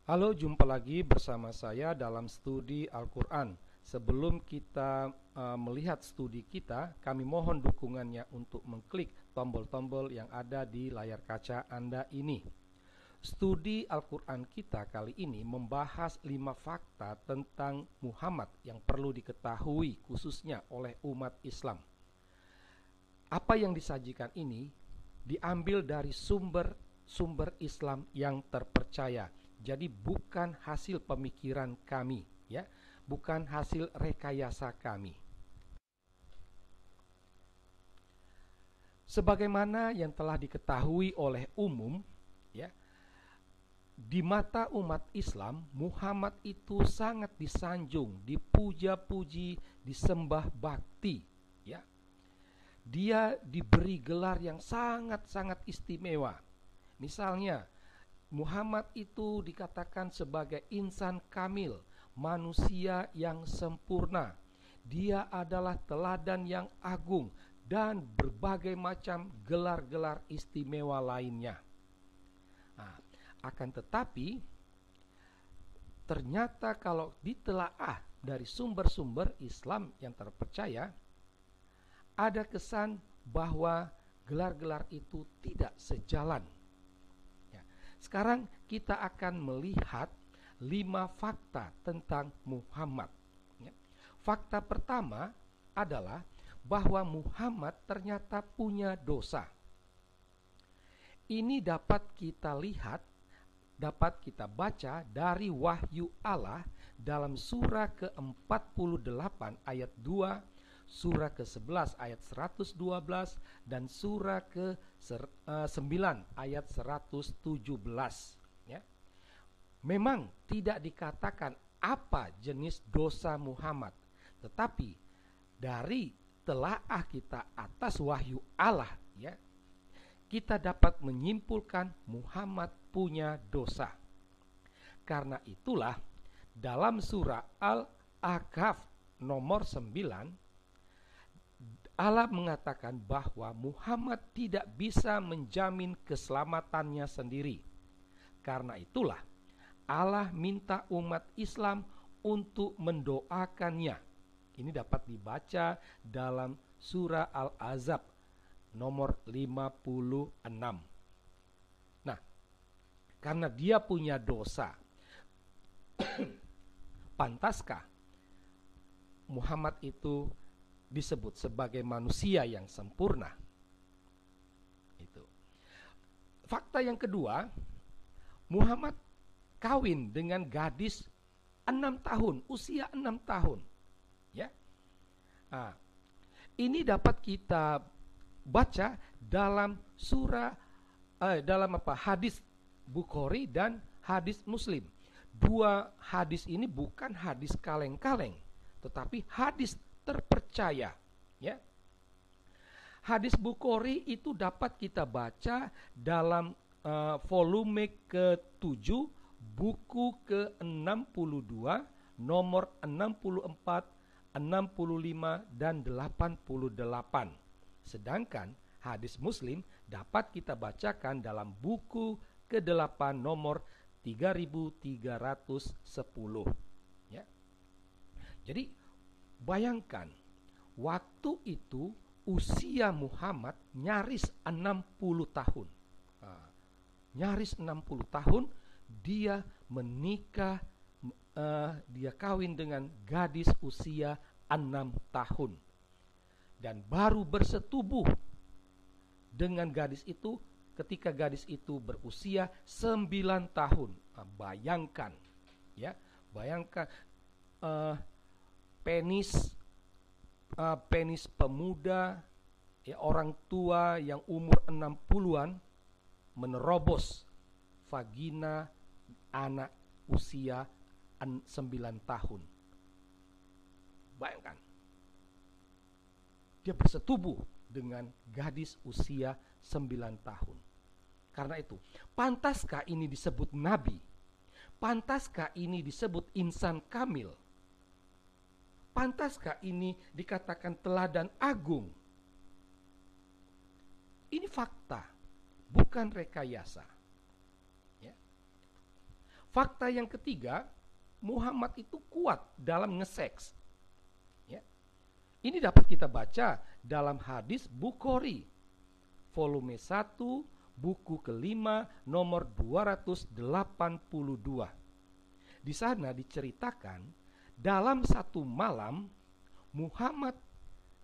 Halo, jumpa lagi bersama saya dalam studi Al-Quran. Sebelum kita melihat studi kita, kami mohon dukungannya untuk mengklik tombol-tombol yang ada di layar kaca Anda ini. Studi Al-Quran kita kali ini membahas 5 fakta tentang Muhammad yang perlu diketahui khususnya oleh umat Islam. Apa yang disajikan ini diambil dari sumber Islam yang terpercaya. Jadi bukan hasil pemikiran kami, ya, bukan hasil rekayasa kami. Sebagaimana yang telah diketahui oleh umum, ya, di mata umat Islam, Muhammad itu sangat disanjung, dipuja-puji, disembah bakti, ya. Dia diberi gelar yang sangat-sangat istimewa. Misalnya, Muhammad itu dikatakan sebagai insan kamil, manusia yang sempurna. Dia adalah teladan yang agung dan berbagai macam gelar-gelar istimewa lainnya. Nah, akan tetapi, ternyata kalau ditelaah dari sumber-sumber Islam yang terpercaya, ada kesan bahwa gelar-gelar itu tidak sejalan. Sekarang kita akan melihat 5 fakta tentang Muhammad. Fakta pertama adalah bahwa Muhammad ternyata punya dosa. Ini dapat kita lihat, dapat kita baca dari wahyu Allah dalam surah ke-48 ayat 2, surah ke-11 ayat 112, dan surah ke-9 ayat 117, ya. Memang tidak dikatakan apa jenis dosa Muhammad, tetapi dari telaah kita atas wahyu Allah, ya, kita dapat menyimpulkan Muhammad punya dosa. Karena itulah dalam surah Al-Ahqaf nomor 9, Allah mengatakan bahwa Muhammad tidak bisa menjamin keselamatannya sendiri. Karena itulah Allah minta umat Islam untuk mendoakannya. Ini dapat dibaca dalam surah Al-Ahzab nomor 56. Nah, karena dia punya dosa, pantaskah Muhammad itu disebut sebagai manusia yang sempurna? Itu. Fakta yang kedua, Muhammad kawin dengan gadis 6 tahun, usia 6 tahun. Ya. Nah, ini dapat kita baca dalam hadis Bukhari dan hadis Muslim. Dua hadis ini bukan hadis kaleng-kaleng, tetapi hadis terpercaya, ya. Hadis Bukhari itu dapat kita baca dalam volume ke-7, buku ke-62, nomor 64, 65, dan 88. Sedangkan hadis Muslim dapat kita bacakan dalam buku ke-8 nomor 3310, ya. Jadi bayangkan, waktu itu usia Muhammad nyaris 60 tahun. Nyaris 60 tahun dia menikah, dia kawin dengan gadis usia 6 tahun. Dan baru bersetubuh dengan gadis itu ketika gadis itu berusia 9 tahun. Bayangkan, ya, bayangkan penis pemuda, ya, orang tua yang umur 60-an menerobos vagina anak usia 9 tahun. Bayangkan, dia bersetubuh dengan gadis usia 9 tahun. Karena itu, pantaskah ini disebut nabi? Pantaskah ini disebut insan kamil? Pantaskah ini dikatakan teladan agung? Ini fakta, bukan rekayasa. Ya. Fakta yang ketiga, Muhammad itu kuat dalam ngeseks. Ya. Ini dapat kita baca dalam hadis Bukhari, volume 1, buku kelima, nomor 282. Di sana diceritakan, dalam satu malam Muhammad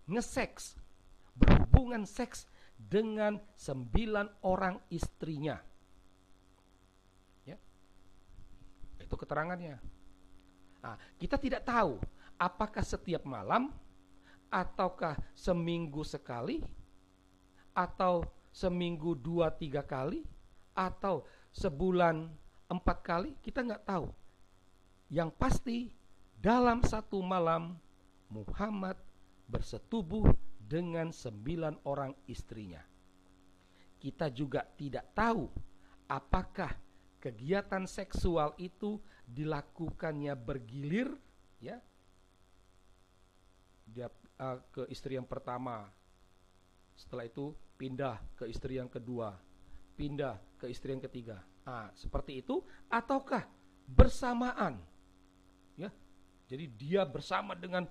ngeseks, berhubungan seks dengan 9 orang istrinya. Ya. Itu keterangannya. Nah, kita tidak tahu apakah setiap malam, ataukah seminggu sekali, atau seminggu 2-3 kali, atau sebulan 4 kali, kita nggak tahu. Yang pasti dalam satu malam Muhammad bersetubuh dengan 9 orang istrinya. Kita juga tidak tahu apakah kegiatan seksual itu dilakukannya bergilir, ya. Dia ke istri yang pertama, setelah itu pindah ke istri yang kedua, pindah ke istri yang ketiga. Seperti itu, ataukah bersamaan, ya. Jadi dia bersama dengan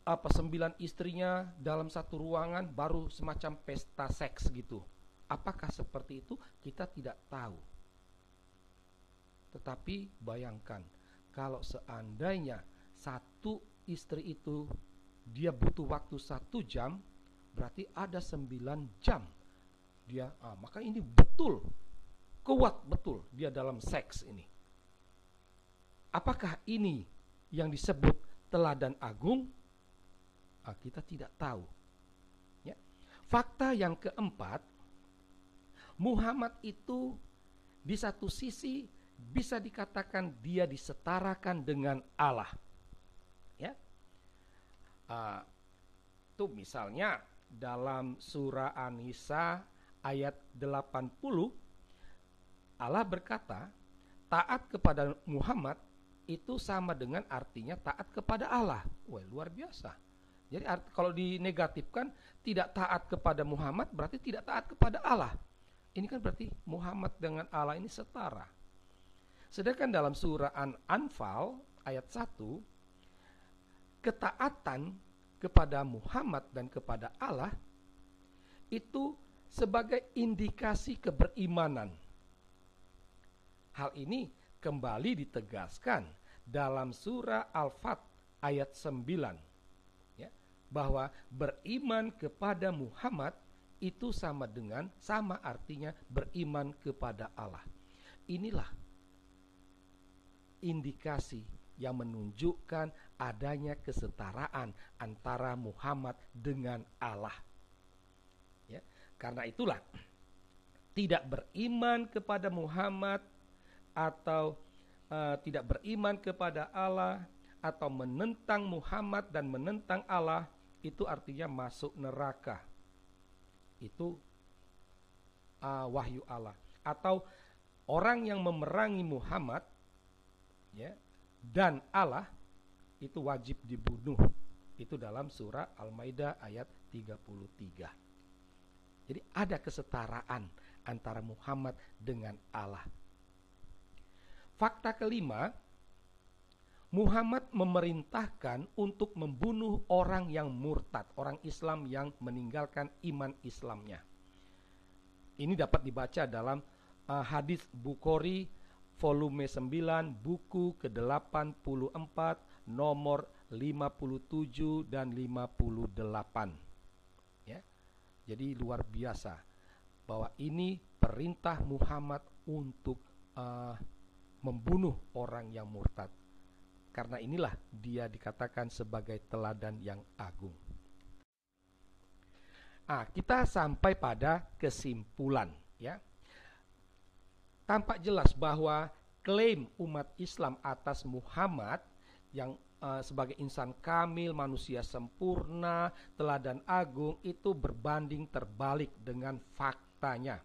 9 istrinya dalam satu ruangan, baru semacam pesta seks gitu. Apakah seperti itu? Kita tidak tahu. Tetapi bayangkan, kalau seandainya satu istri itu dia butuh waktu 1 jam, berarti ada 9 jam dia, maka ini betul, kuat betul dia dalam seks ini. Apakah ini yang disebut teladan agung? Kita tidak tahu. Ya. Fakta yang keempat, Muhammad itu di satu sisi bisa dikatakan dia disetarakan dengan Allah. Ya. Tuh misalnya dalam surah An-Nisa ayat 80, Allah berkata, taat kepada Muhammad itu sama dengan artinya taat kepada Allah. Wah, luar biasa. Jadi kalau dinegatifkan, tidak taat kepada Muhammad berarti tidak taat kepada Allah. Ini kan berarti Muhammad dengan Allah ini setara. Sedangkan dalam surah An-Anfal ayat 1, ketaatan kepada Muhammad dan kepada Allah itu sebagai indikasi keberimanan. Hal ini kembali ditegaskan dalam surah Al-Fat ayat 9, ya, bahwa beriman kepada Muhammad itu sama artinya beriman kepada Allah. Inilah indikasi yang menunjukkan adanya kesetaraan antara Muhammad dengan Allah. Ya, karena itulah tidak beriman kepada Muhammad atau tidak beriman kepada Allah atau menentang Muhammad dan menentang Allah itu artinya masuk neraka. Itu wahyu Allah. Atau orang yang memerangi Muhammad, ya, dan Allah itu wajib dibunuh. Itu dalam surah Al-Maidah ayat 33. Jadi ada kesetaraan antara Muhammad dengan Allah. Fakta kelima, Muhammad memerintahkan untuk membunuh orang yang murtad, orang Islam yang meninggalkan iman Islamnya. Ini dapat dibaca dalam hadis Bukhari volume 9, buku ke-84, nomor 57 dan 58. Ya. Jadi luar biasa bahwa ini perintah Muhammad untuk membunuh orang yang murtad. Karena inilah dia dikatakan sebagai teladan yang agung. Kita sampai pada kesimpulan, ya. Tampak jelas bahwa klaim umat Islam atas Muhammad yang sebagai insan kamil, manusia sempurna, teladan agung itu berbanding terbalik dengan faktanya.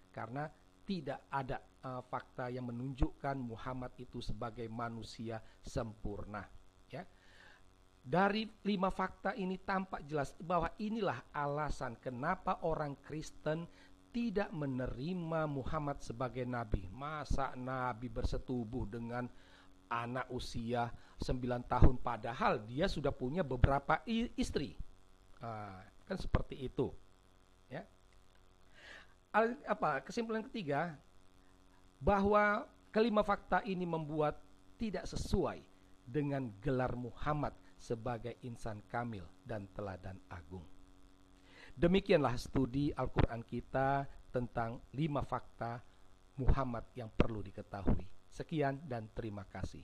Karena tidak ada fakta yang menunjukkan Muhammad itu sebagai manusia sempurna, ya. Dari 5 fakta ini tampak jelas bahwa inilah alasan kenapa orang Kristen tidak menerima Muhammad sebagai nabi. Masa nabi bersetubuh dengan anak usia 9 tahun padahal dia sudah punya beberapa istri. Kan seperti itu, ya. Kesimpulan ketiga, bahwa kelima fakta ini membuat tidak sesuai dengan gelar Muhammad sebagai insan kamil dan teladan agung. Demikianlah studi Al-Quran kita tentang 5 fakta Muhammad yang perlu diketahui. Sekian dan terima kasih.